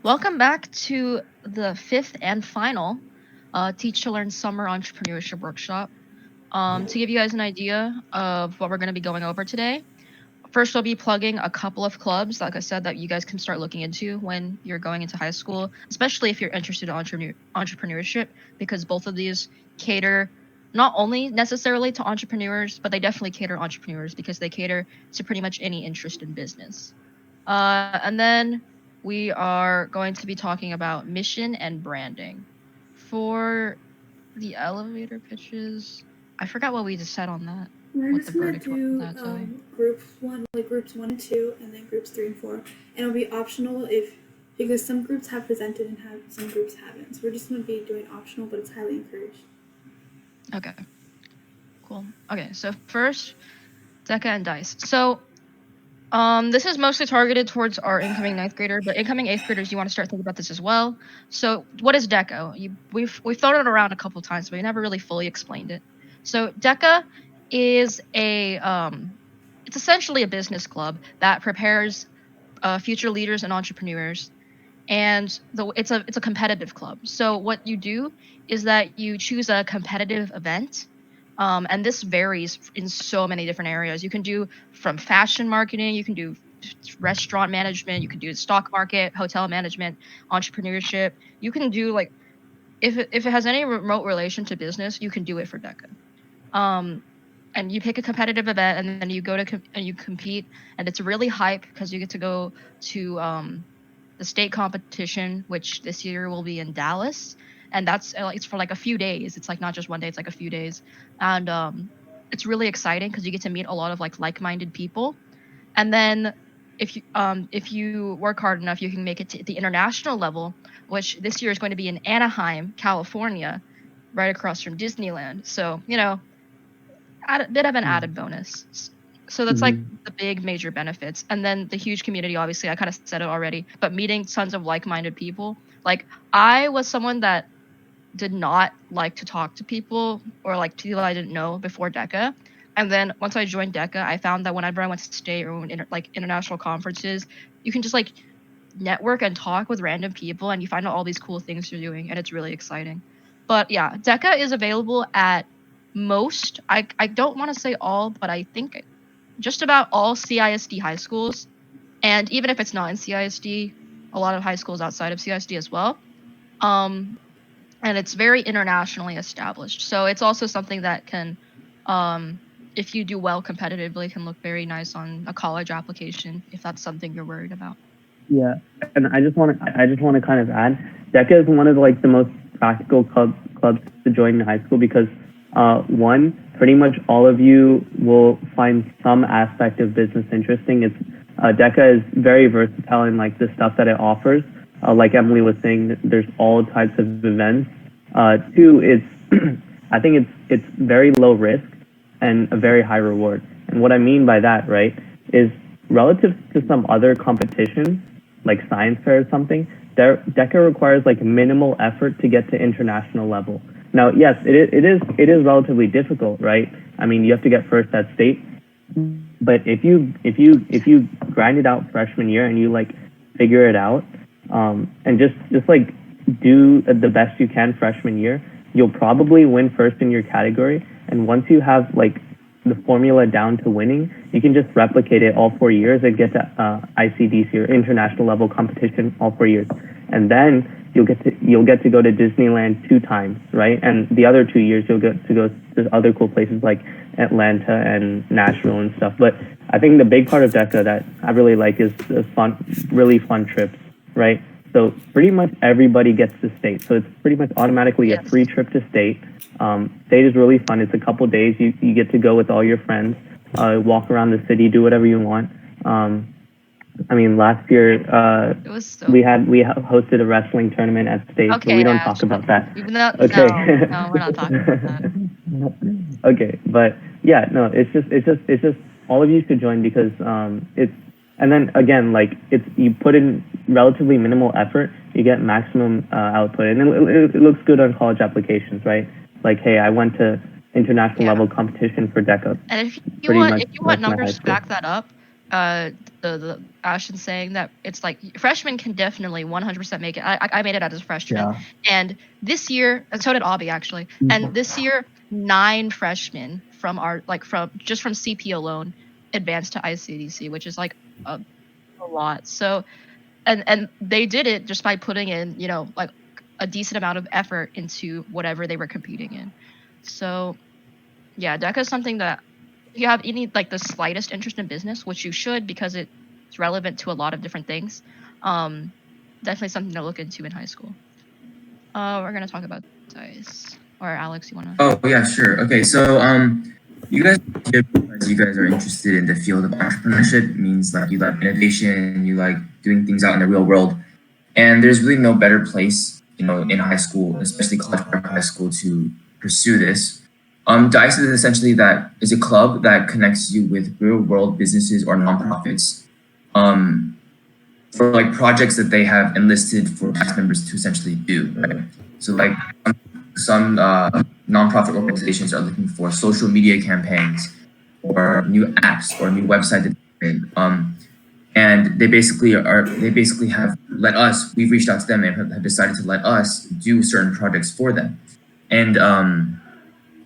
Welcome back to the fifth and final Teach2Learn Summer Entrepreneurship Workshop. To give you guys an idea of what we're going to be going over today, first I'll be plugging a couple of clubs, like I said, that you guys can start looking into when you're going into high school, especially if you're interested in entrepreneurship, because both of these cater not only necessarily to entrepreneurs, but they definitely cater to entrepreneurs because they cater to pretty much any interest in business. And then we are going to be talking about mission and branding. For the elevator pitches, I forgot what we just said on that. We're What just the gonna verdict was do on that, Zoe. groups 1 and 2, and then groups 3 and 4, and it'll be optional because some groups have presented and some groups haven't. So we're just gonna be doing optional, but it's highly encouraged. Okay. Cool. Okay, so first, DECA and DICE. So this is mostly targeted towards our incoming 9th grader, but incoming 8th graders, you want to start thinking about this as well. So what is DECA? We've thrown it around a couple times, but we never really fully explained it. So DECA is it's essentially a business club that prepares future leaders and entrepreneurs, and it's a competitive club. So what you do is that you choose a competitive event. And this varies in so many different areas. You can do from fashion marketing, you can do restaurant management, you can do stock market, hotel management, entrepreneurship. You can do like if it has any remote relation to business, you can do it for DECA. And you pick a competitive event, and then you go to and you compete, and it's really hype because you get to go to the state competition, which this year will be in Dallas, and that's it's for like a few days. It's like not just one day; it's like a few days, and it's really exciting because you get to meet a lot of like-minded people. And then if you work hard enough, you can make it to the international level, which this year is going to be in Anaheim, California, right across from Disneyland. So a bit of an added bonus. So that's like the big major benefits. And then the huge community, obviously, I kind of said it already, but meeting tons of like-minded people. Like I was someone that did not like to talk to people or like people I didn't know before DECA. And then once I joined DECA, I found that whenever I went to state or like international conferences, you can just like network and talk with random people and you find out all these cool things you're doing, and it's really exciting. But yeah, DECA is available at most, I don't want to say all, but I think just about all CISD high schools. And even if it's not in CISD, a lot of high schools outside of CISD as well. And it's very internationally established. So it's also something that can, if you do well competitively, can look very nice on a college application if that's something you're worried about. Yeah, and I just want to kind of add, DECA is one of like the most practical clubs to join in high school because one, pretty much all of you will find some aspect of business interesting. It's DECA is very versatile in like the stuff that it offers. Like Emily was saying, there's all types of events. Two, it's I think it's very low risk and a very high reward. And what I mean by that, right, is relative to some other competitions, like science fair or something, DECA requires like minimal effort to get to international level. Now, yes, it is relatively difficult, right? I mean, you have to get first at state, but if you grind it out freshman year and you like figure it out, and just like do the best you can freshman year, you'll probably win first in your category. And once you have like the formula down to winning, you can just replicate it all 4 years and get to ICDC or international level competition all 4 years, and then you'll get to go to Disneyland 2 times, right? And the other 2 years you'll get to go to other cool places like Atlanta and Nashville and stuff. But I think the big part of DECA that I really like is the really fun trips, right? So pretty much everybody gets to state. So it's pretty much automatically a free trip to state. State is really fun. It's a couple days. You get to go with all your friends, walk around the city, do whatever you want. I mean, last year we hosted a wrestling tournament at state, okay, so we don't talk about that. No, okay. No, we're not talking about that. Okay, but yeah, no, it's just all of you should join because it's, and then again, like you put in relatively minimal effort, you get maximum output, and it looks good on college applications, right? Like, hey, I went to international level competition for DECA. And if you want numbers to back that up, the Ashton saying that it's like freshmen can definitely 100% make it. I made it as a freshman, Yeah. and this year, and so did Abby actually. And this year, 9 freshmen from from CP alone advanced to ICDC, which is like a lot. So, and they did it just by putting in, like a decent amount of effort into whatever they were competing in. So, yeah, DECA is something that if you have any like the slightest interest in business, which you should because it's relevant to a lot of different things, definitely something to look into in high school. We're gonna talk about DICE. Or Alex, you wanna? Oh yeah, sure. Okay, so you guys are here because you guys are interested in the field of entrepreneurship. It means like you like innovation, you like doing things out in the real world, and there's really no better place, in high school, especially college prep high school, to pursue this. DICE is essentially a club that connects you with real world businesses or nonprofits, for like projects that they have enlisted for DICE members to essentially do. Right. So like some nonprofit organizations are looking for social media campaigns or new apps or new website development. And they basically have let us, we've reached out to them and have decided to let us do certain projects for them. And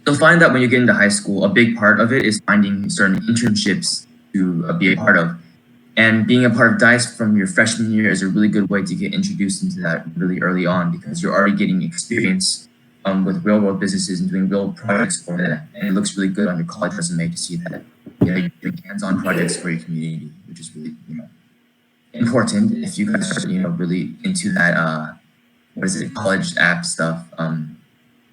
you'll find that when you get into high school, a big part of it is finding certain internships to be a part of. And being a part of DICE from your freshman year is a really good way to get introduced into that really early on, because you're already getting experience with real world businesses and doing real projects for them. And it looks really good on your college resume to see that you're doing hands-on projects for your community, which is really important if you guys are really into that college app stuff,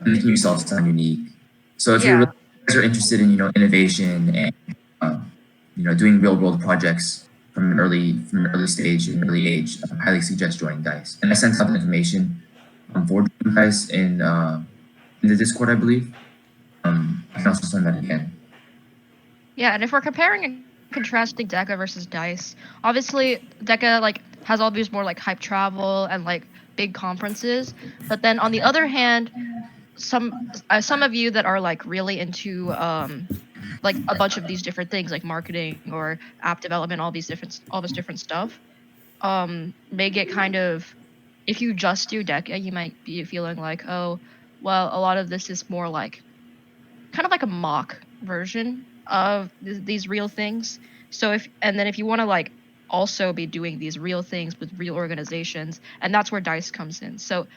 making yourself sound unique. So if you guys are interested in innovation and doing real world projects from an early stage and early age, I highly suggest joining DICE. And I sent out the information for joining DICE in the Discord, I believe. I can also send that again. Yeah, and if we're comparing and contrasting DECA versus DICE, obviously DECA like has all these more like hype travel and like big conferences, but then on the other hand, some of you that are like really into like a bunch of these different things like marketing or app development, all this different stuff, may get kind of, if you just do DECA, you might be feeling like, oh, well, a lot of this is more like kind of like a mock version of these real things. So if you want to like also be doing these real things with real organizations, and that's where DICE comes in. So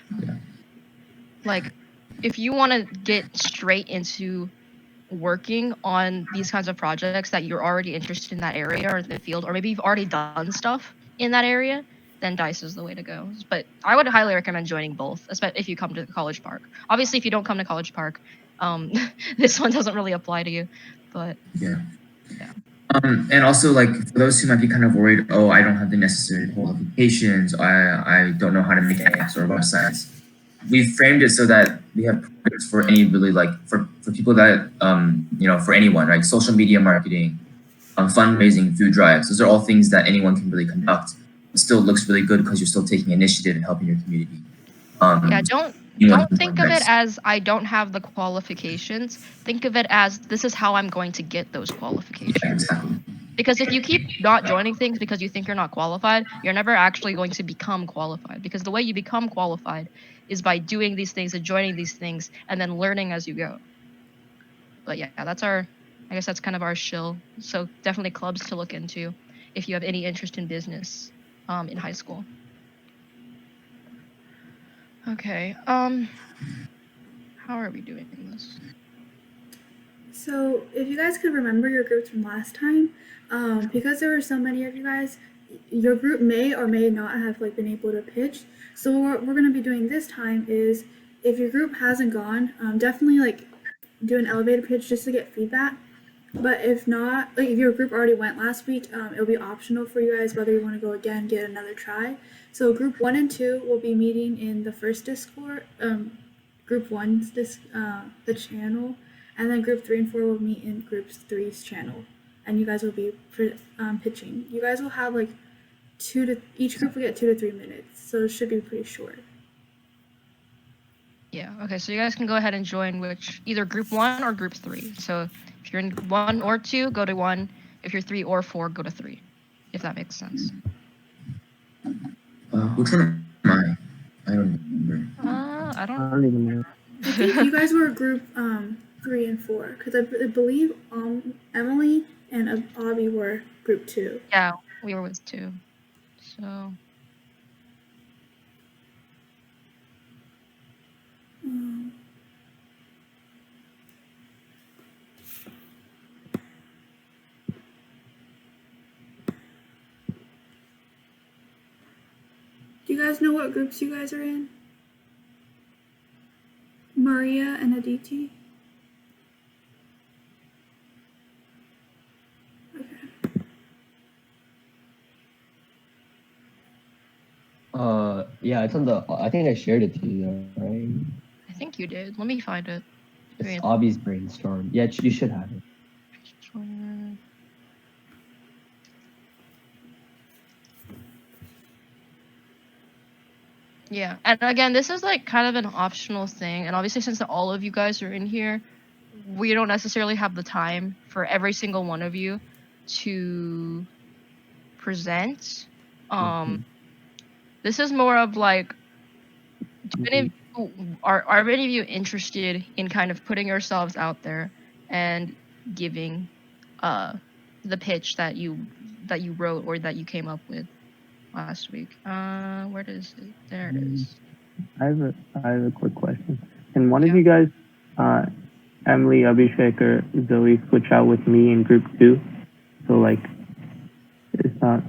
like if you want to get straight into working on these kinds of projects that you're already interested in that area or the field, or maybe you've already done stuff in that area, then DICE is the way to go. But I would highly recommend joining both, especially if you come to College Park. Obviously, if you don't come to College Park, this one doesn't really apply to you. But yeah. And also, like, for those who might be kind of worried, oh, I don't have the necessary qualifications, I don't know how to make apps or websites. We've framed it so that we have projects for any really like for people that for anyone, right? Social media marketing, fundraising, food drives. Those are all things that anyone can really conduct. It still looks really good because you're still taking initiative and helping your community. Yeah, don't think of it as I don't have the qualifications. Think of it as this is how I'm going to get those qualifications. Yeah, exactly. Because if you keep not joining things because you think you're not qualified, you're never actually going to become qualified. Because the way you become qualified is by doing these things and joining these things and then learning as you go. But yeah, I guess that's kind of our shill. So definitely clubs to look into if you have any interest in business in high school. Okay. How are we doing this? So if you guys could remember your groups from last time, because there were so many of you guys, your group may or may not have like been able to pitch. So what we're going to be doing this time is, if your group hasn't gone, definitely like do an elevator pitch just to get feedback. But if not, like if your group already went last week, it'll be optional for you guys whether you want to go again, get another try. So group 1 and 2 will be meeting in the first Discord, group 1's the channel, and then group 3 and 4 will meet in group 3's channel, and you guys will be pitching. You guys will have like each group will get 2 to 3 minutes, so it should be pretty short. Yeah. Okay. So you guys can go ahead and join either group 1 or group 3. So if you're in 1 or 2, go to 1. If you're 3 or 4, go to 3, if that makes sense. Which one am I? I don't remember. I I don't. don't even know. I think you guys were group 3 and 4 because I believe Emily and Abby were group 2. Yeah, we were with 2. So do you guys know what groups you guys are in? Maria and Aditi? Yeah, it's on the. I think I shared it to you, though, right? I think you did. Let me find it. It's Obby's brainstorm. Yeah, you should have it. Yeah, and again, this is like kind of an optional thing, and obviously since all of you guys are in here, we don't necessarily have the time for every single one of you to present. This is more of like, are any of you interested in kind of putting yourselves out there and giving the pitch that you wrote or that you came up with last week? Where is it? There it is. I have a quick question. Can one of you guys, Emily, Abhishek, or Zoe, switch out with me in group 2? So like, it's not.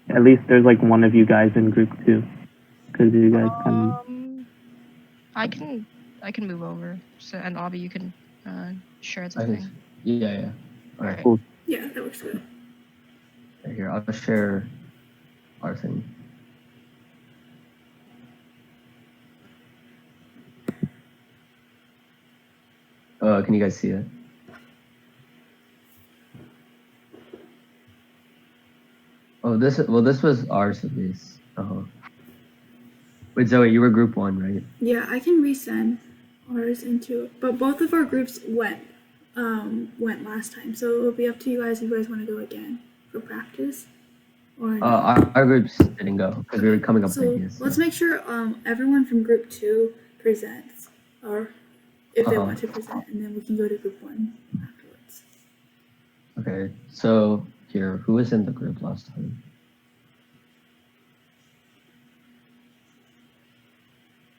At least there's like one of you guys in group 2, because you guys can. I can move over. So and Abby, you can share the I thing. think. Yeah. All right. Cool. Yeah, that works good. Right here, I'll share our thing. Can you guys see it? Oh, this was ours at least. Wait, Zoe, you were group 1, right? Yeah, I can resend ours into it, but both of our groups went last time, so it'll be up to you guys if you guys want to go again for practice. Or not. Our groups didn't go because we were coming up with So ideas. let's make sure everyone from group 2 presents, or if they want to present, and then we can go to group 1 afterwards. Okay, so here, who was in the group last time?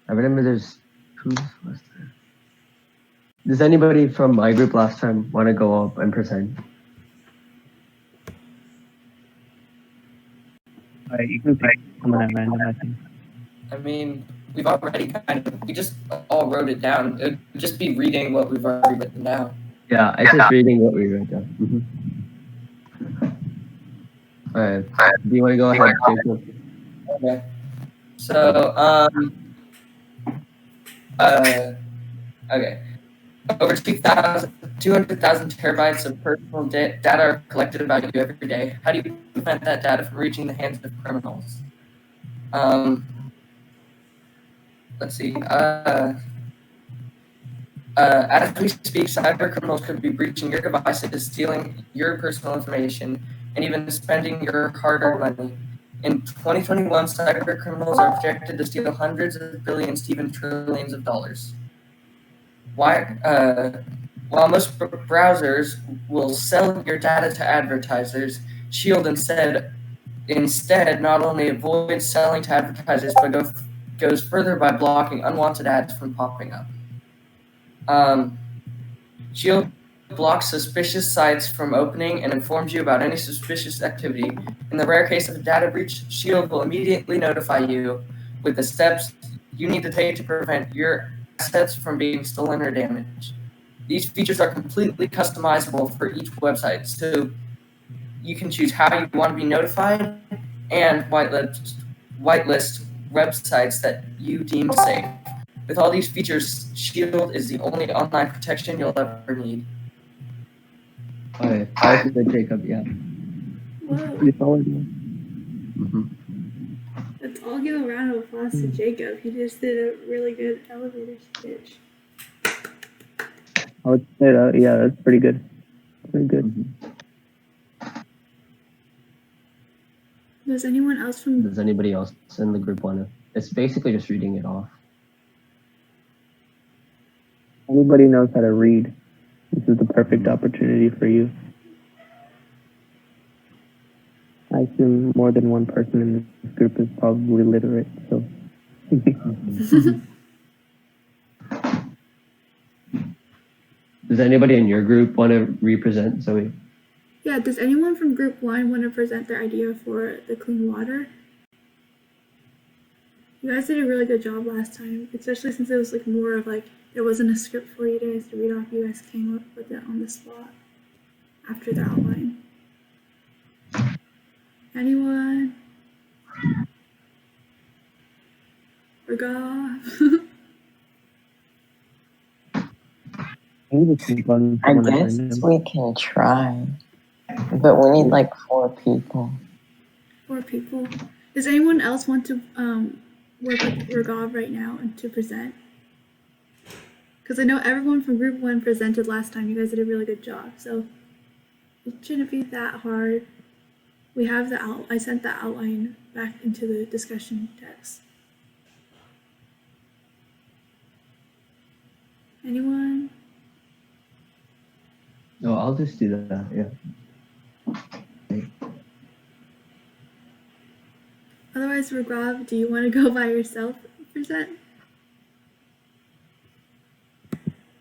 I remember there's who was there? Does anybody from my group last time want to go up and present? You can pick someone at random, I think. I mean, we've already we just all wrote it down. It would just be reading what we've already written down. Yeah, it's just reading what we wrote down. All right. Do you want to go ahead, Jacob? Okay. So, okay. Over 200,000 terabytes of personal data are collected about you every day. How do you prevent that data from reaching the hands of criminals? Let's see. As we speak, cyber criminals could be breaching your devices, stealing your personal information, and even spending your hard-earned money. In 2021, cyber criminals are projected to steal hundreds of billions to even trillions of dollars. While most browsers will sell your data to advertisers, Shield instead not only avoids selling to advertisers, but goes further by blocking unwanted ads from popping up. Shield blocks suspicious sites from opening and informs you about any suspicious activity. In the rare case of a data breach, Shield will immediately notify you with the steps you need to take to prevent your assets from being stolen or damaged. These features are completely customizable for each website, so you can choose how you want to be notified and whitelist websites that you deem safe. With all these features, Shield is the only online protection you'll ever need. All right. That's good, Jacob. Yeah. Whoa. Let's all give a round of applause to Jacob. He just did a really good elevator pitch. I would say that, yeah, that's pretty good. Pretty good. Does anyone else from Does anybody else in the group want to? It's basically just reading it off. Anybody knows how to read, this is the perfect opportunity for you. I assume more than one person in this group is probably literate, so. Does anybody in your group want to represent Zoe? Yeah, does anyone from group 1 want to present their idea for the clean water? You guys did a really good job last time, especially since it was like more of like there wasn't a script for you guys to read off. You guys came up with it on the spot after the outline. Anyone? Forgot? I guess we can try, but we need like 4 people. 4 people. Does anyone else want to work with Ragav right now and to present? Because I know everyone from group 1 presented last time. You guys did a really good job, so it shouldn't be that hard. We have I sent the outline back into the discussion text. Anyone? No, I'll just do that. Yeah. Otherwise, Ragav, do you want to go by yourself and present?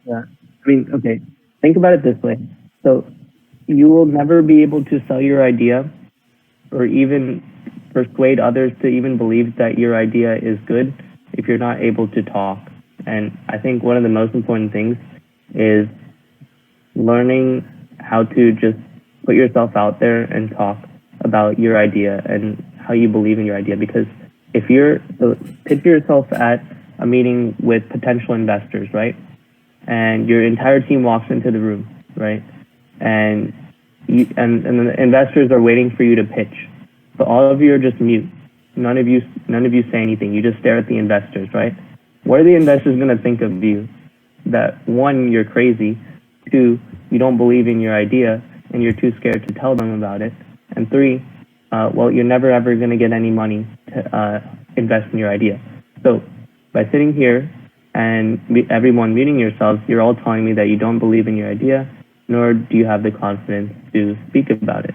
Yeah, I mean, okay, think about it this way. So you will never be able to sell your idea or even persuade others to even believe that your idea is good if you're not able to talk. And I think one of the most important things is learning how to just put yourself out there and talk about your idea and how you believe in your idea. Because if picture yourself at a meeting with potential investors, right? And your entire team walks into the room, right? And the investors are waiting for you to pitch. So all of you are just mute. None of you say anything. You just stare at the investors, right? What are the investors going to think of you? That 1, you're crazy. 2, you don't believe in your idea and you're too scared to tell them about it. And 3, well, you're never ever going to get any money to invest in your idea. So by sitting here and everyone muting yourselves, you're all telling me that you don't believe in your idea, nor do you have the confidence to speak about it.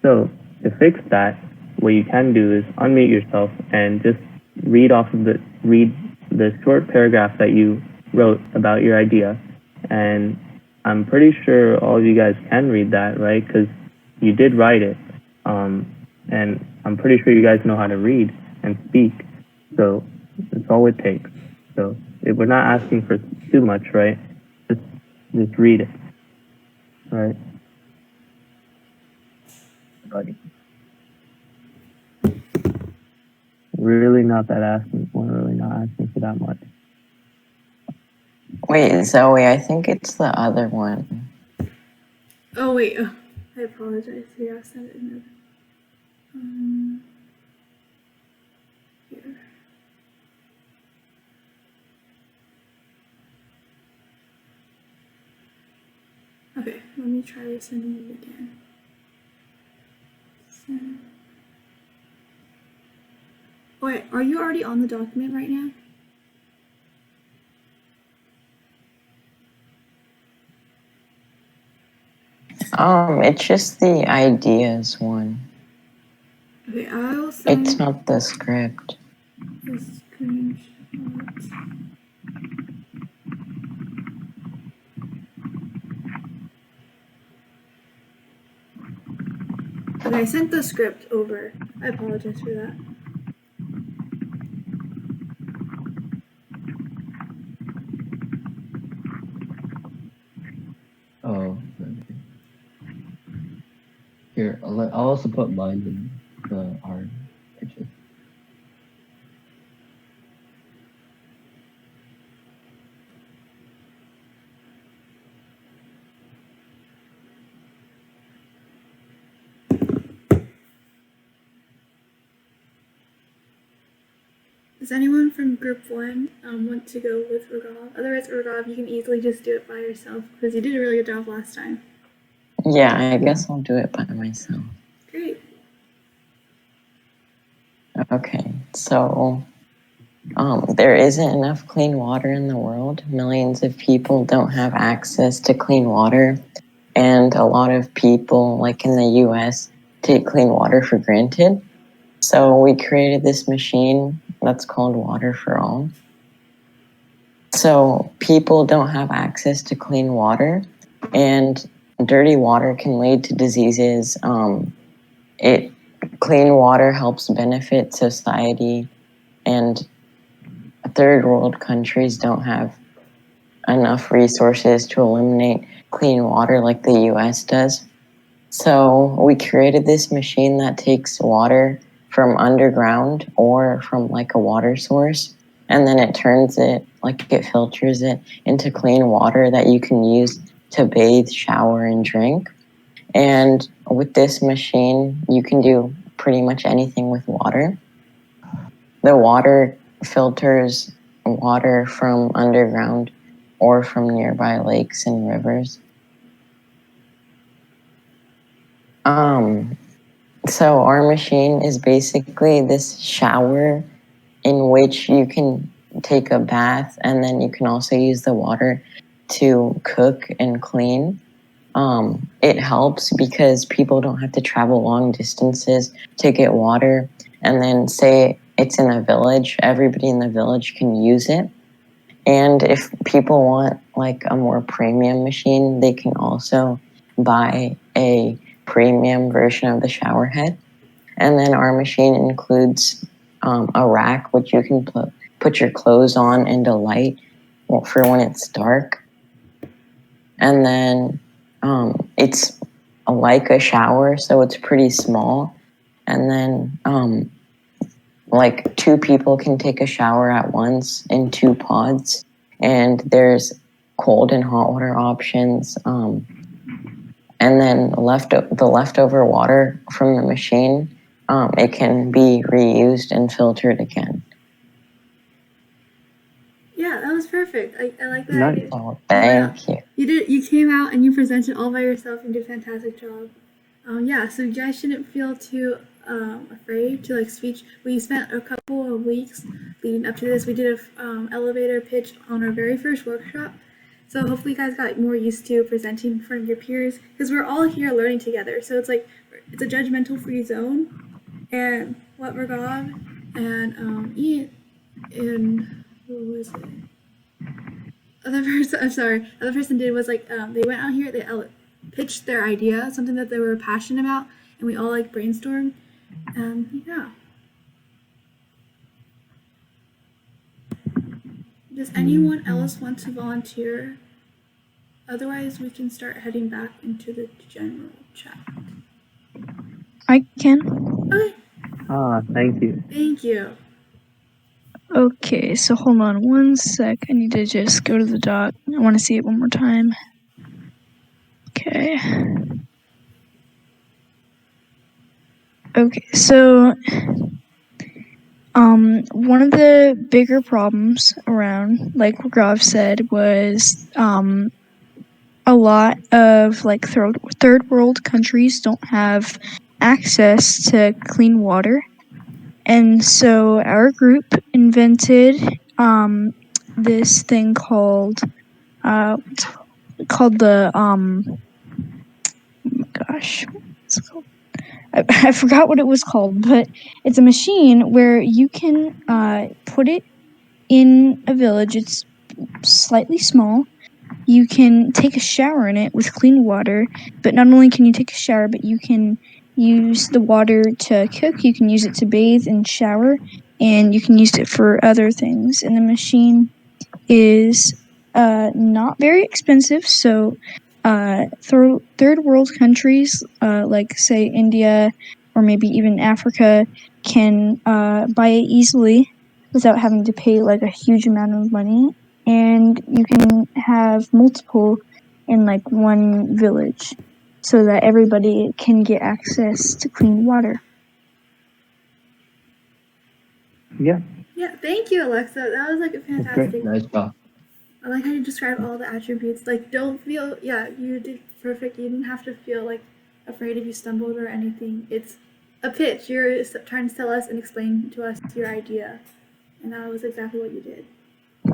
So to fix that, what you can do is unmute yourself and just read the short paragraph that you wrote about your idea. And I'm pretty sure all of you guys can read that, right? Because you did write it. And I'm pretty sure you guys know how to read and speak. So that's all it takes. So we're not asking for too much, right? Just read it, right? Really not asking for that much. Wait, Zoe, I think it's the other one. Oh wait, I apologize. Yeah, I sent it in here. Okay, let me try sending it again. Send. Oh, wait, are you already on the document right now? It's just the ideas one. Okay, I'll send. It's not the script. The screenshot. Okay, I sent the script over. I apologize for that. Oh, okay. Here, I'll also put mine in the art picture. Does anyone from group 1 want to go with Ragav? Otherwise, Ragav, you can easily just do it by yourself because you did a really good job last time. Yeah, I guess I'll do it by myself. Great. Okay, so there isn't enough clean water in the world. Millions of people don't have access to clean water, and a lot of people, like in the US, take clean water for granted. So we created this machine that's called Water for All. So people don't have access to clean water, and dirty water can lead to diseases. Clean water helps benefit society, and third world countries don't have enough resources to eliminate clean water like the US does. So we created this machine that takes water from underground or from like a water source, and then it turns it, like it filters it into clean water that you can use to bathe, shower, and drink. And with this machine, you can do pretty much anything with water. The water filters water from underground or from nearby lakes and rivers. So our machine is basically this shower in which you can take a bath, and then you can also use the water to cook and clean. It helps because people don't have to travel long distances to get water. And then say it's in a village, everybody in the village can use it. And if people want like a more premium machine, they can also buy a premium version of the shower head. And then our machine includes a rack which you can put your clothes on into light for when it's dark. And then it's like a shower, so it's pretty small. And then like 2 people can take a shower at once in 2 pods. And there's cold and hot water options. And then the leftover water from the machine, it can be reused and filtered again. Yeah, that was perfect. I like that. Nice. Oh, thank you. You came out and you presented all by yourself and did a fantastic job. Yeah, so you guys shouldn't feel too afraid to like speak. We spent a couple of weeks leading up to this. We did a elevator pitch on our very first workshop. So hopefully you guys got more used to presenting in front of your peers because we're all here learning together. So it's like it's a judgmental free zone. And what Raghav and Ian and who was it? Other person did was like they went out here, they pitched their idea, something that they were passionate about, and we all like brainstormed. Yeah. Does anyone else want to volunteer? Otherwise, we can start heading back into the general chat. I can. Okay. Thank you. Thank you. Okay, so hold on one sec. I need to just go to the doc. I want to see it one more time. Okay. Okay, so one of the bigger problems around, like Raghav said, was a lot of like third world countries don't have access to clean water. And so our group invented this thing called the oh my gosh, what's it called? I forgot what it was called, but it's a machine where you can put it in a village. It's slightly small. You can take a shower in it with clean water, but not only can you take a shower, but you can use the water to cook, you can use it to bathe and shower, and you can use it for other things. And the machine is not very expensive, so third world countries like say India or maybe even Africa can buy it easily without having to pay like a huge amount of money, and you can have multiple in like one village so that everybody can get access to clean water. Yeah. Yeah, thank you, Alexa. That was like a fantastic. Nice job. I like how you describe all the attributes. Like, don't feel, yeah, you did perfect. You didn't have to feel like afraid if you stumbled or anything. It's a pitch. You're trying to tell us and explain to us your idea, and that was exactly what you did.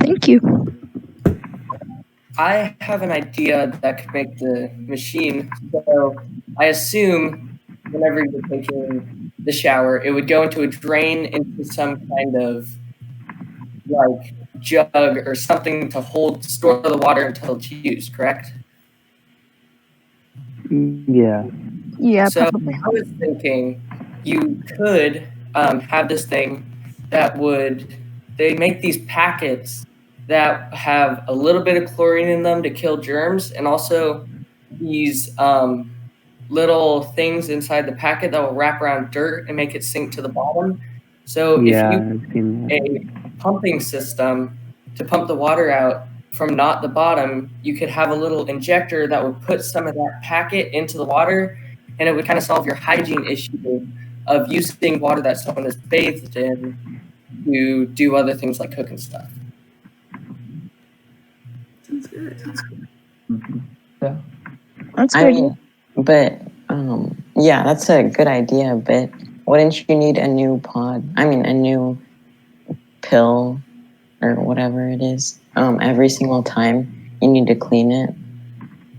Thank you. I have an idea that could make the machine. So I assume whenever you're taking the shower, it would go into a drain into some kind of like jug or something to store the water until it's used, correct? Yeah. Yeah, So probably. I was thinking you could have this thing that they make these packets that have a little bit of chlorine in them to kill germs, and also these little things inside the packet that will wrap around dirt and make it sink to the bottom. So if Yeah, you I've seen that. a pumping system to pump the water out from not the bottom, you could have a little injector that would put some of that packet into the water, and it would kind of solve your hygiene issue of using water that someone is bathed in to do other things like cook and stuff. Sounds good. Yeah. That's I good. mean, but yeah, that's a good idea. But wouldn't you need a new pod? I mean, a new pill or whatever it is. Every single time you need to clean it.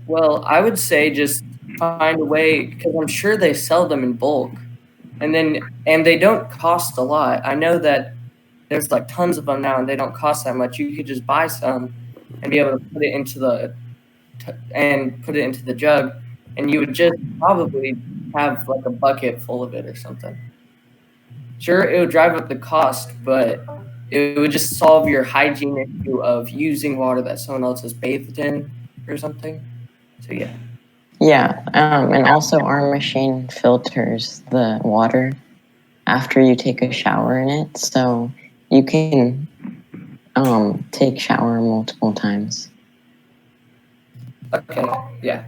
Well, I would say just find a way, because I'm sure they sell them in bulk, and they don't cost a lot. I know that there's like tons of them now, and they don't cost that much. You could just buy some and be able to put it into the jug, and you would just probably have like a bucket full of it or something. Sure, it would drive up the cost, but it would just solve your hygiene issue of using water that someone else has bathed in or something. So yeah. Yeah, and also our machine filters the water after you take a shower in it, so you can take shower multiple times. Okay. Yeah.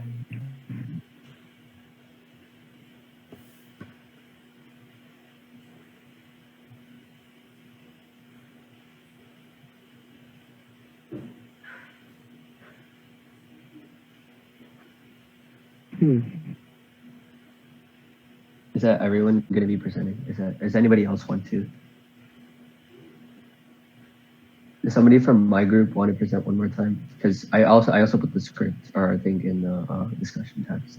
Is that everyone going to be presenting? Does anybody else want to? Does somebody from my group want to present one more time? Because I also put the script or thing in the discussion tabs.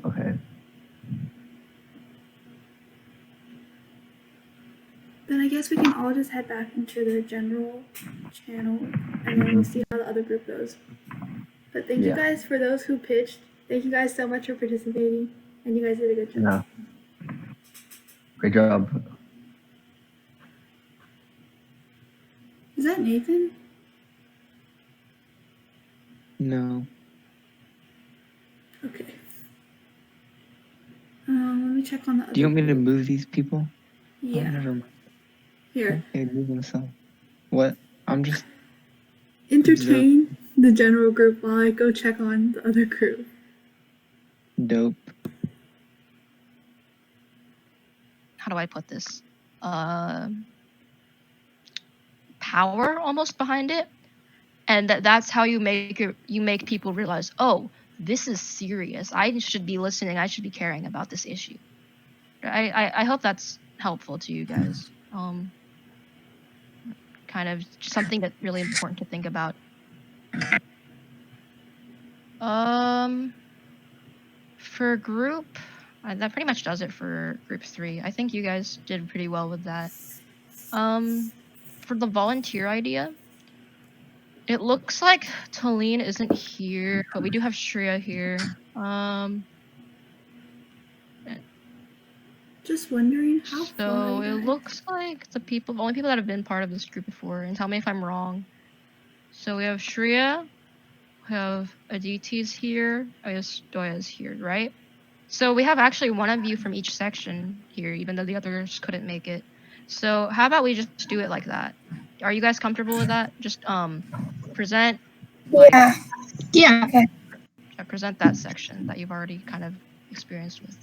Okay. Then I guess we can all just head back into the general channel, and then we'll see how the other group goes. But thank you guys for those who pitched. Thank you guys so much for participating, and you guys did a good job. Yeah. Great job. Is that Nathan? No. Okay. Let me check on the other. Do you want me to move these people? Yeah. Oh, never mind. Here. Okay, move themselves. What? I'm just entertain the general group while I go check on the other group. dope. How do I put this? Power almost behind it, and that's how you make people realize, oh, this is serious. I should be listening. I should be caring about this issue. I hope that's helpful to you guys. Kind of something that's really important to think about. For group, that pretty much does it for group 3. I think you guys did pretty well with that. For the volunteer idea, it looks like Talene isn't here, but we do have Shreya here. Just wondering how far. So it looks like the only people that have been part of this group before, and tell me if I'm wrong. So we have Shreya, we have Aditi's here, Doya's here, right? So we have actually one of you from each section here, even though the others couldn't make it. So how about we just do it like that? Are you guys comfortable with that? Just present. Yeah. Yeah. Okay. Present that section that you've already kind of experienced with.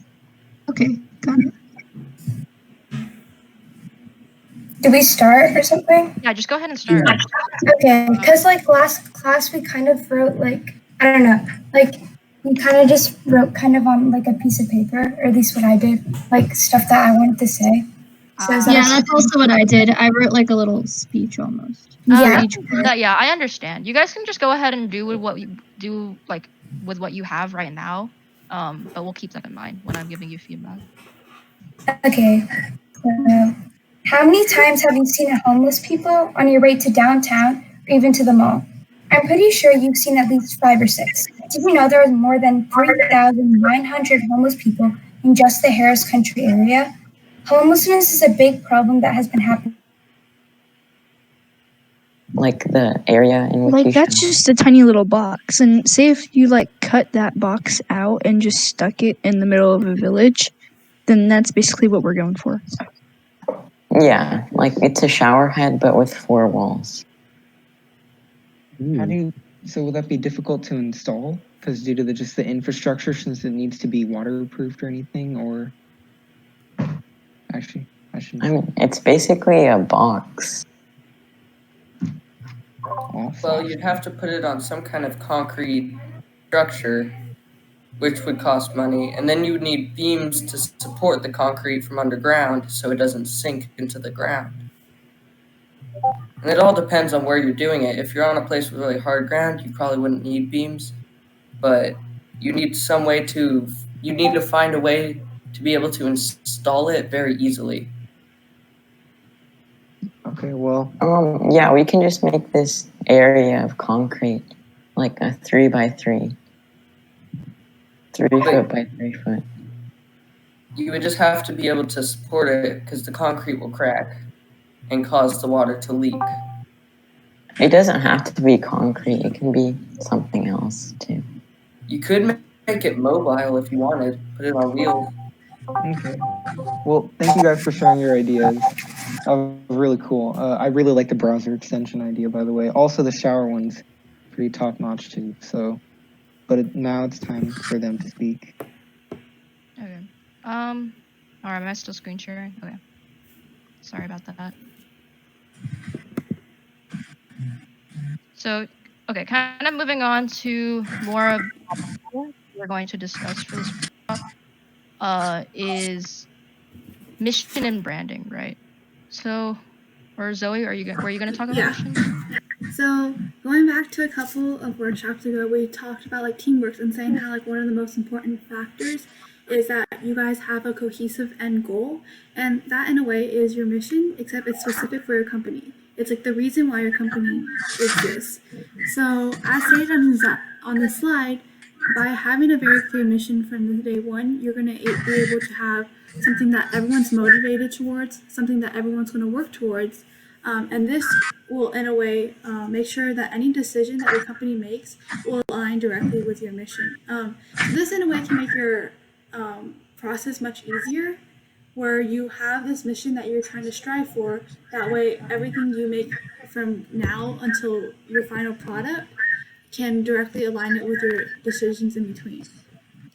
Okay. Got it. Do we start or something? Yeah, just go ahead and start. Okay, because like last class we kind of wrote like I don't know, like we kind of just wrote kind of on like a piece of paper, or at least what I did, like stuff that I wanted to say. So is that Yeah, okay? that's also what I did. I wrote like a little speech almost. Yeah. Yeah, I understand. You guys can just go ahead and do with what you do, like with what you have right now. But we'll keep that in mind when I'm giving you feedback. Okay. How many times have you seen homeless people on your way to downtown or even to the mall? I'm pretty sure you've seen at least 5 or 6. Did you know there are more than 3,900 homeless people in just the Harris Country area? Homelessness is a big problem that has been happening. Like the area in which Like you that's shower. just a tiny little box, and say if you like cut that box out and just stuck it in the middle of a village, then that's basically what we're going for. Yeah, like it's a shower head but with 4 walls. How do you? So will that be difficult to install? Because due to just the infrastructure, since it needs to be waterproofed or anything, or actually, I shouldn't. I mean, it's basically a box. Well, you'd have to put it on some kind of concrete structure, which would cost money, and then you would need beams to support the concrete from underground so it doesn't sink into the ground. And it all depends on where you're doing it. If you're on a place with really hard ground, you probably wouldn't need beams, but you need to find a way to be able to install it very easily. Okay, well. Yeah, we can just make this area of concrete like a 3 by 3. 3 foot by 3 foot. You would just have to be able to support it because the concrete will crack and cause the water to leak. It doesn't have to be concrete. It can be something else too. You could make it mobile if you wanted. Put it on wheels. Okay. Well, thank you guys for sharing your ideas. That was really cool. I really like the browser extension idea, by the way. Also, the shower one's pretty top notch too. So, but now it's time for them to speak. Okay. All right. Am I still screen sharing? Okay. Sorry about that. So, okay, kind of moving on to more of what we're going to discuss for this is mission and branding, right? So, or Zoe, were you going to talk about mission? So going back to a couple of workshops ago, we talked about like teamwork and saying how like one of the most important factors is that you guys have a cohesive end goal, and that in a way is your mission, except it's specific for your company. It's like the reason why your company exists. So as stated on the slide, by having a very clear mission from the day one, you're going to be able to have something that everyone's motivated towards, something that everyone's going to work towards, and this will, in a way, make sure that any decision that your company makes will align directly with your mission. So this, in a way, can make your process much easier, where you have this mission that you're trying to strive for. That way, everything you make from now until your final product can directly align it with your decisions in between.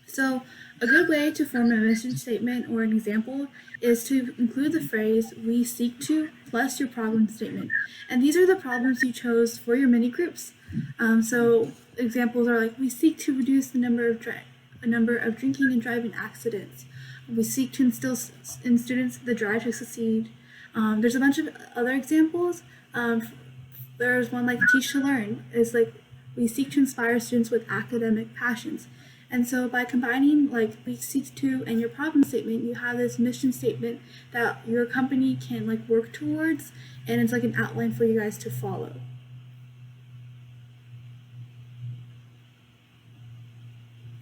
So a good way to form a mission statement or an example is to include the phrase "we seek to" plus your problem statement. And these are the problems you chose for your mini groups. So examples are like, we seek to reduce the number of drinking and driving accidents. We seek to instill in students the drive to succeed. There's a bunch of other examples. There's one like Teach2Learn. Is like, we seek to inspire students with academic passions. And so by combining like we seek to and your problem statement, you have this mission statement that your company can like work towards, and it's like an outline for you guys to follow.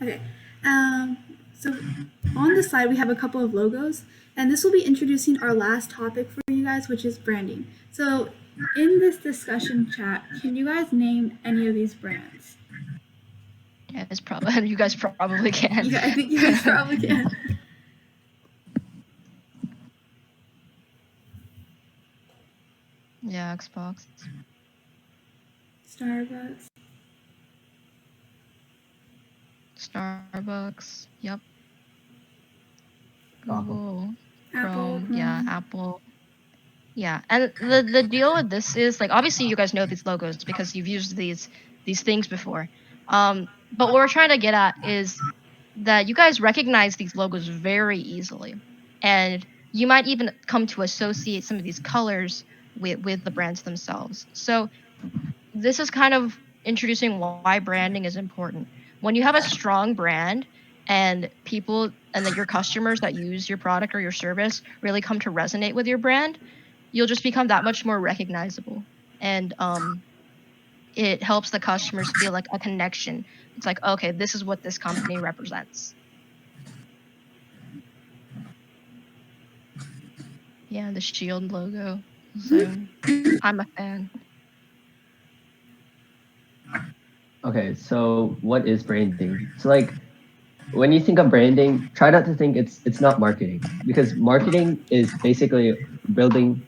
Okay, so on the slide we have a couple of logos, and this will be introducing our last topic for you guys, which is branding. So in this discussion chat, can you guys name any of these brands? Yeah, it's probably you guys probably can. Yeah, I think you guys probably can. Yeah, Xbox. Starbucks. Yep. Google. Chrome. Yeah, Apple. Yeah, and the deal with this is like obviously you guys know these logos because you've used these things before. But what we're trying to get at is that you guys recognize these logos very easily, and you might even come to associate some of these colors with the brands themselves. So this is kind of introducing why branding is important. When you have a strong brand and people and that your customers that use your product or your service really come to resonate with your brand, you'll just become that much more recognizable. And it helps the customers feel like a connection. It's like, okay, this is what this company represents. Yeah, the shield logo. So I'm a fan. Okay, so what is branding? So like when you think of branding, try not to think it's not marketing, because marketing is basically building.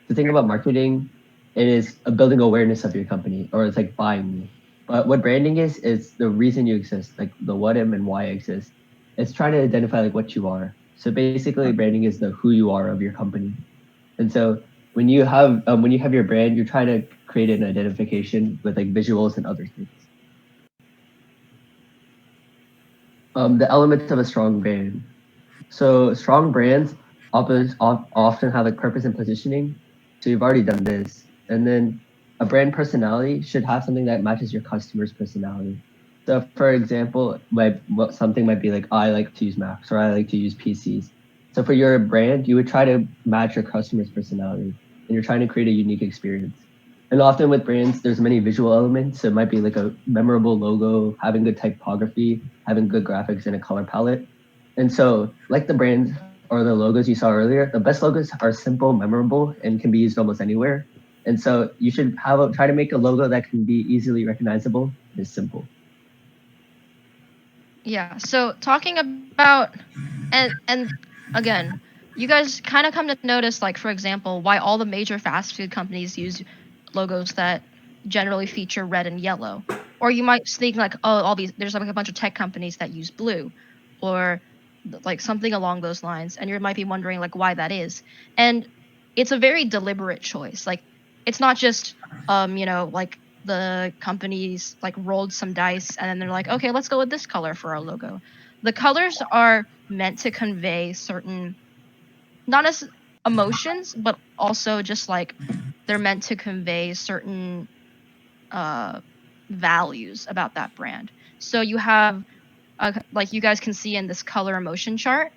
To think about marketing, it is building awareness of your company, or it's like buying you. But what branding is the reason you exist, like the what am and why I exist. It's trying to identify like what you are. So basically, branding is the who you are of your company. And so when you have your brand, you're trying to create an identification with like visuals and other things. The elements of a strong brand. So strong brands often have like purpose and positioning. So you've already done this. And then a brand personality should have something that matches your customer's personality. So for example, something might be like, I like to use Macs or I like to use PCs. So for your brand, you would try to match your customer's personality and you're trying to create a unique experience. And often with brands, there's many visual elements. So it might be like a memorable logo, having good typography, having good graphics and a color palette. And so, like the brands or the logos you saw earlier, the best logos are simple, memorable, and can be used almost anywhere. And so you should try to make a logo that can be easily recognizable and is simple. Yeah. So talking about and again, you guys kind of come to notice, like for example, why all the major fast food companies use logos that generally feature red and yellow. Or you might think like, oh, all these there's like a bunch of tech companies that use blue, or like something along those lines, and you might be wondering like why that is. And it's a very deliberate choice. Like it's not just like the companies like rolled some dice and then they're like, okay, let's go with this color for our logo. The colors are meant to convey certain, not as emotions, but also just like they're meant to convey certain uh values about that brand. So you have like you guys can see in this color emotion chart,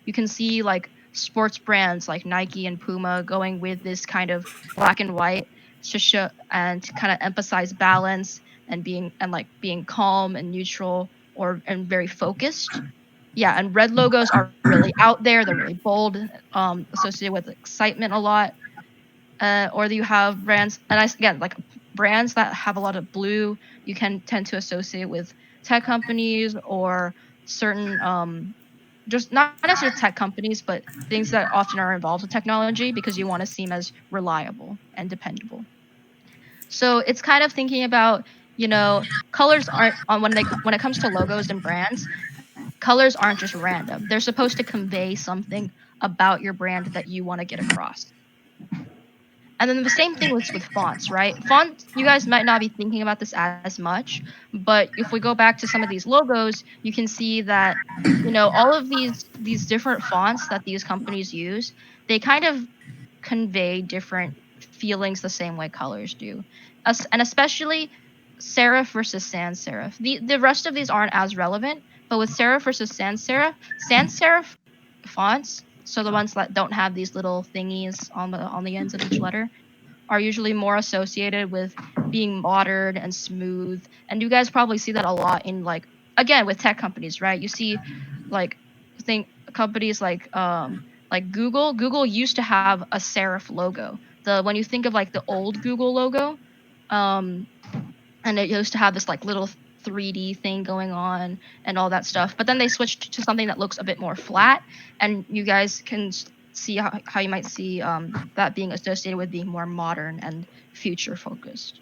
you can see like sports brands like Nike and Puma going with this kind of black and white to show and to kind of emphasize balance and being calm and neutral and very focused. Yeah, and red logos are really out there. They're really bold, associated with excitement a lot. Or you have brands, and again, like brands that have a lot of blue, you can tend to associate with tech companies or certain, just not necessarily tech companies, but things that often are involved with technology because you want to seem as reliable and dependable. So it's kind of thinking about, colors aren't on when it comes to logos and brands, colors aren't just random. They're supposed to convey something about your brand that you want to get across. And then the same thing with fonts, right? Fonts, you guys might not be thinking about this as much, but if we go back to some of these logos, you can see that, all of these different fonts that these companies use, they kind of convey different feelings the same way colors do. And especially serif versus sans serif. The rest of these aren't as relevant, but with serif versus sans serif fonts, so the ones that don't have these little thingies on the ends of each letter, are usually more associated with being modern and smooth. And you guys probably see that a lot in again with tech companies, right? You see like think companies like Google. Google used to have a serif logo. When you think of like the old Google logo, um, and it used to have this like little 3D thing going on and all that stuff. But then they switched to something that looks a bit more flat, and you guys can see how you might see that being associated with being more modern and future focused.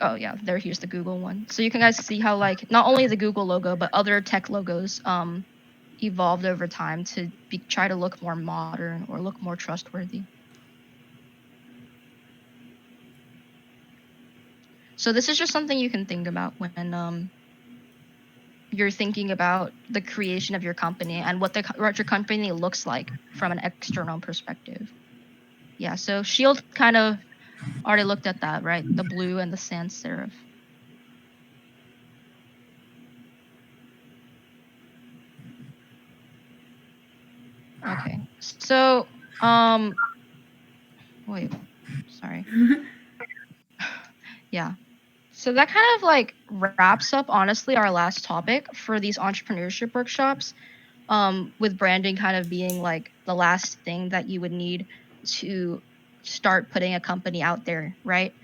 Oh yeah, here's the Google one. So you can guys see how like not only the Google logo but other tech logos evolved over time to try to look more modern or look more trustworthy. So this is just something you can think about when you're thinking about the creation of your company and what your company looks like from an external perspective. Yeah, so Shield kind of already looked at that, right? The blue and the sans serif. Okay, so wait, sorry. Yeah. So that kind of like wraps up, honestly, our last topic for these entrepreneurship workshops. With branding kind of being like the last thing that you would need to start putting a company out there, right?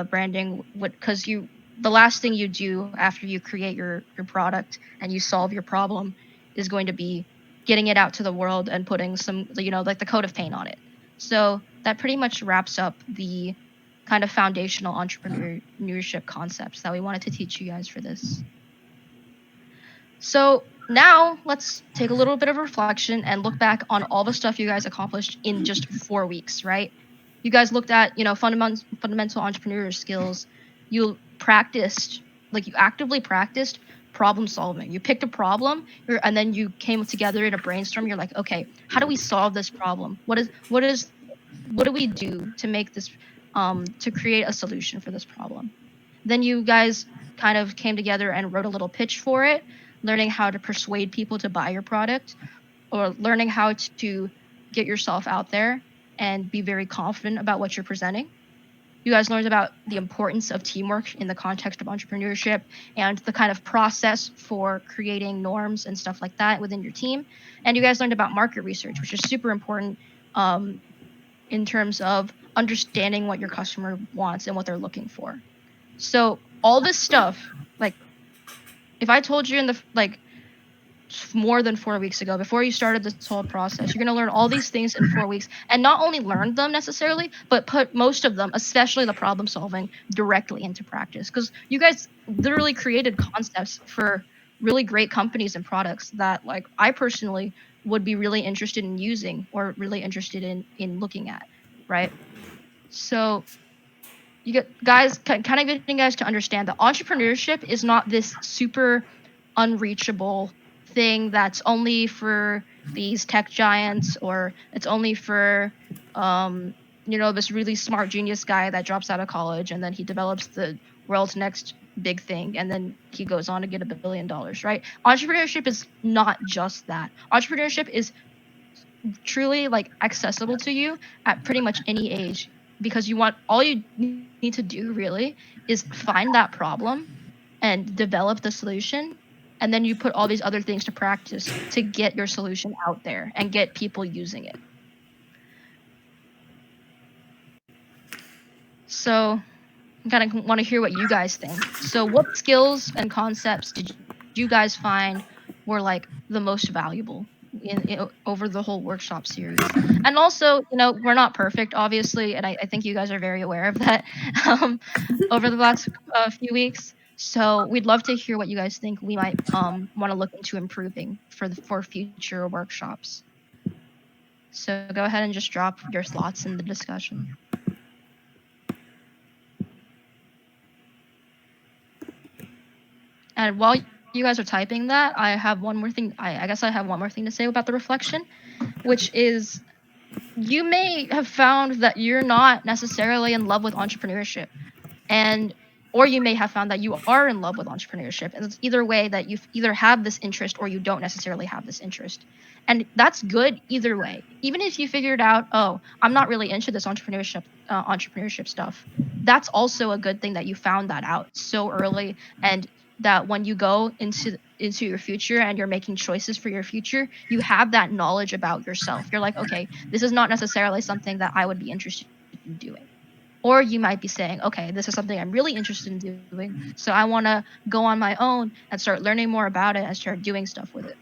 Branding would, because the last thing you do after you create your product and you solve your problem is going to be getting it out to the world and putting some, like the coat of paint on it. So that pretty much wraps up the kind of foundational entrepreneurship concepts that we wanted to teach you guys for this. So now let's take a little bit of reflection and look back on all the stuff you guys accomplished in just 4 weeks, right? You guys looked at, fundamental entrepreneur skills. You practiced, you actively practiced problem solving. You picked a problem, and then you came together in a brainstorm. You're like, okay, how do we solve this problem? What do we do to make this, to create a solution for this problem? Then you guys kind of came together and wrote a little pitch for it, learning how to persuade people to buy your product, or learning how to get yourself out there and be very confident about what you're presenting. You guys learned about the importance of teamwork in the context of entrepreneurship and the kind of process for creating norms and stuff like that within your team. And you guys learned about market research, which is super important in terms of understanding what your customer wants and what they're looking for. So all this stuff, if I told you more than 4 weeks ago, before you started this whole process, you're going to learn all these things in 4 weeks, and not only learn them necessarily, but put most of them, especially the problem solving, directly into practice. Because you guys literally created concepts for really great companies and products that, I personally would be really interested in using or really interested in looking at, right? So you get guys kind of getting guys to understand that entrepreneurship is not this super unreachable thing that's only for these tech giants, or it's only for this really smart genius guy that drops out of college and then he develops the world's next big thing and then he goes on to get $1 billion, right? Entrepreneurship is not just that. Entrepreneurship is truly accessible to you at pretty much any age, because all you need to do really is find that problem and develop the solution, and then you put all these other things to practice to get your solution out there and get people using it. So I kind of want to hear what you guys think. So what skills and concepts did you guys find were the most valuable over the whole workshop series? And also, we're not perfect, obviously, and I think you guys are very aware of that over the last few weeks. So we'd love to hear what you guys think we might want to look into improving for future workshops. So go ahead and just drop your thoughts in the discussion. And while you guys are typing that, I have one more thing. I guess I have one more thing to say about the reflection, which is you may have found that you're not necessarily in love with entrepreneurship, or you may have found that you are in love with entrepreneurship. And it's either way that you either have this interest or you don't necessarily have this interest. And that's good either way. Even if you figured out, oh, I'm not really into this entrepreneurship stuff, that's also a good thing that you found that out so early, and that when you go into your future and you're making choices for your future, you have that knowledge about yourself. You're like, okay, this is not necessarily something that I would be interested in doing. Or you might be saying, okay, this is something I'm really interested in doing, so I want to go on my own and start learning more about it and start doing stuff with it.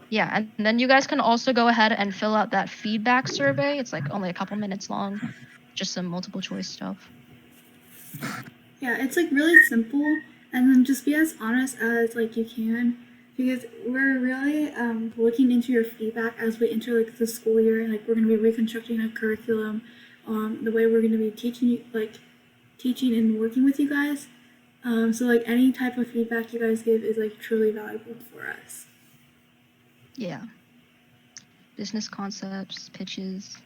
Yeah, and then you guys can also go ahead and fill out that feedback survey. It's only a couple minutes long, just some multiple choice stuff. Yeah, it's really simple, and then just be as honest as you can, because we're really looking into your feedback as we enter the school year, and we're going to be reconstructing a curriculum, the way we're going to be teaching you teaching and working with you guys. So like any type of feedback you guys give is like truly valuable for us. Yeah. Business concepts, pitches.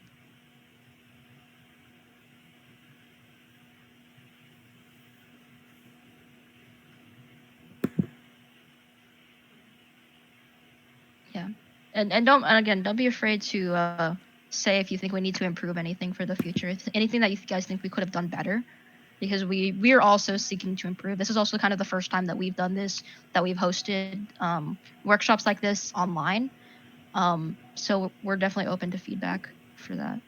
Yeah. And don't be afraid to say if you think we need to improve anything for the future. Anything that you guys think we could have done better, because we're also seeking to improve. This is also kind of the first time that we've done this, that we've hosted workshops like this online. So we're definitely open to feedback for that.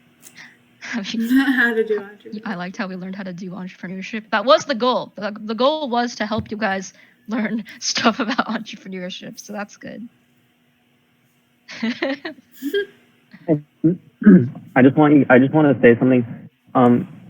How to do entrepreneurship. I liked how we learned how to do entrepreneurship. That was the goal. The goal was to help you guys learn stuff about entrepreneurship. So that's good. I just want to say something.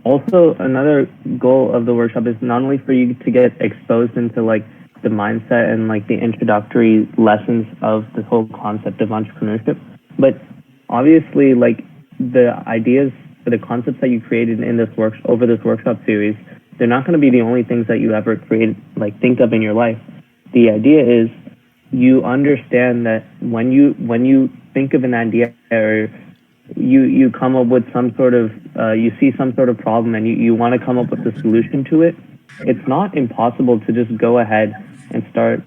Also, another goal of the workshop is not only for you to get exposed into like the mindset and like the introductory lessons of the whole concept of entrepreneurship, but obviously like the ideas or the concepts that you created in this workshop series, they're not going to be the only things that you ever think of in your life. The idea is you understand that when you think of an idea or you come up with some sort of you see some sort of problem and you want to come up with a solution to it, it's not impossible to just go ahead and start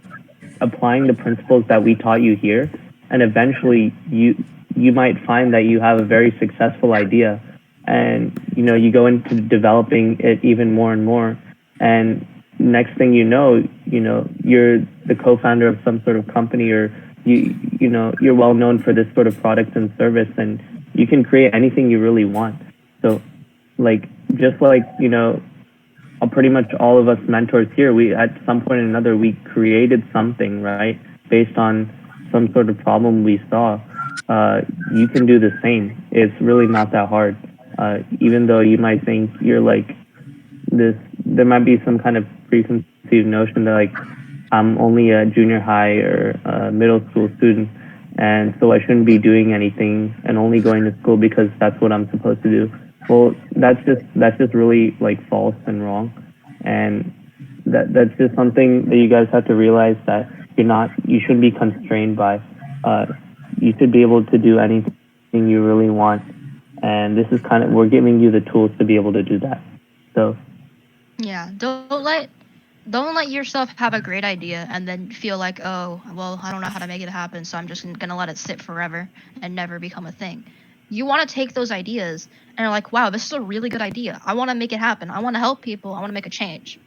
applying the principles that we taught you here, and eventually you might find that you have a very successful idea, and you go into developing it even more and more, and next thing you're the co-founder of some sort of company, or you're well known for this sort of product and service, and you can create anything you really want. So pretty much all of us mentors here, we at some point or another we created something, right, based on some sort of problem we saw. You can do the same. It's really not that hard. Even though you might think you're like this, there might be some kind of preconceived notion that like I'm only a junior high or a middle school student, and so I shouldn't be doing anything and only going to school because that's what I'm supposed to do. Well, that's just really like false and wrong, and that's just something that you guys have to realize, that you shouldn't be constrained by. You should be able to do anything you really want, and this is we're giving you the tools to be able to do that. So yeah, don't let yourself have a great idea and then feel like, oh, well, I don't know how to make it happen, so I'm just gonna let it sit forever and never become a thing. You want to take those ideas and you're like, wow, this is a really good idea. I want to make it happen. I want to help people. I want to make a change.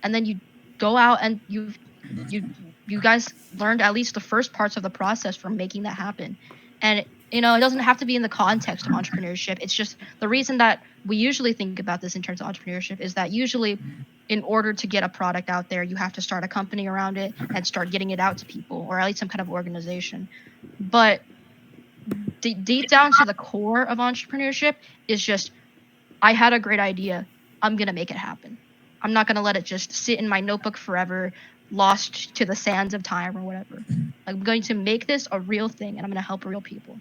And then you go out and you guys learned at least the first parts of the process for making that happen. And it doesn't have to be in the context of entrepreneurship. It's just the reason that we usually think about this in terms of entrepreneurship is that usually in order to get a product out there, you have to start a company around it and start getting it out to people, or at least some kind of organization. But deep down to the core of entrepreneurship is just, I had a great idea. I'm going to make it happen. I'm not going to let it just sit in my notebook forever, lost to the sands of time or whatever. I'm going to make this a real thing, and I'm going to help real people.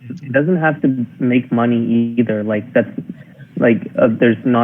It doesn't have to make money either. Like that's there's not